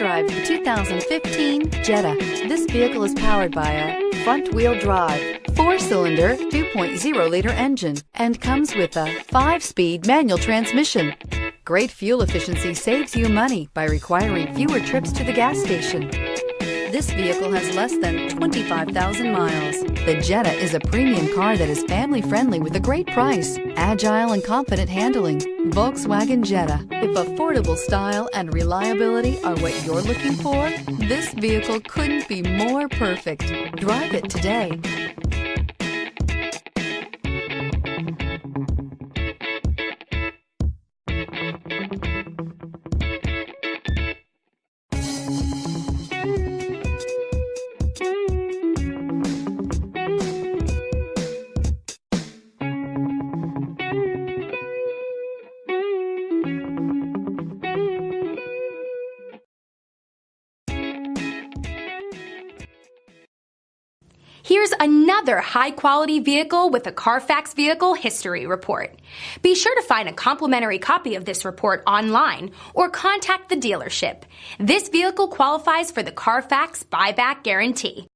drive the 2015 Jetta. This vehicle is powered by a front-wheel drive, 4-cylinder, 2.0-liter engine, and comes with a 5-speed manual transmission. Great fuel efficiency saves you money by requiring fewer trips to the gas station. This vehicle has less than 25,000 miles. The Jetta is a premium car that is family-friendly with a great price, agile and confident handling. Volkswagen Jetta. If affordable style and reliability are what you're looking for, this vehicle couldn't be more perfect. Drive it today. Here's another high-quality vehicle with a Carfax Vehicle History Report. Be sure to find a complimentary copy of this report online or contact the dealership. This vehicle qualifies for the Carfax Buyback Guarantee.